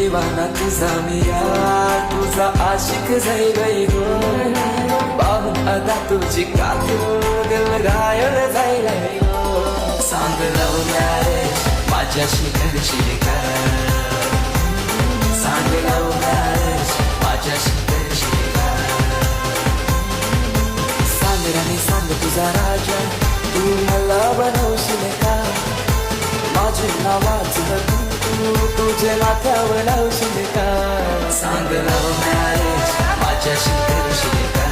दिवाना तुझा मी यार, तुझा आशिक जाई गो. पाहून अदा तुझी कातू दिल घायल जाईल गो. सांग लव्ह मॅरेज माझ्याशी करशील का? सांग लव्ह मॅरेज माझ्याशी करशील का? सांग राणी सांग तुझा राजा, तू मला बनवशील का? माझे नावाचं तू तुझे नात्यावर लावशील का? सांग लव्ह मॅरेज माझ्याशी करशील का?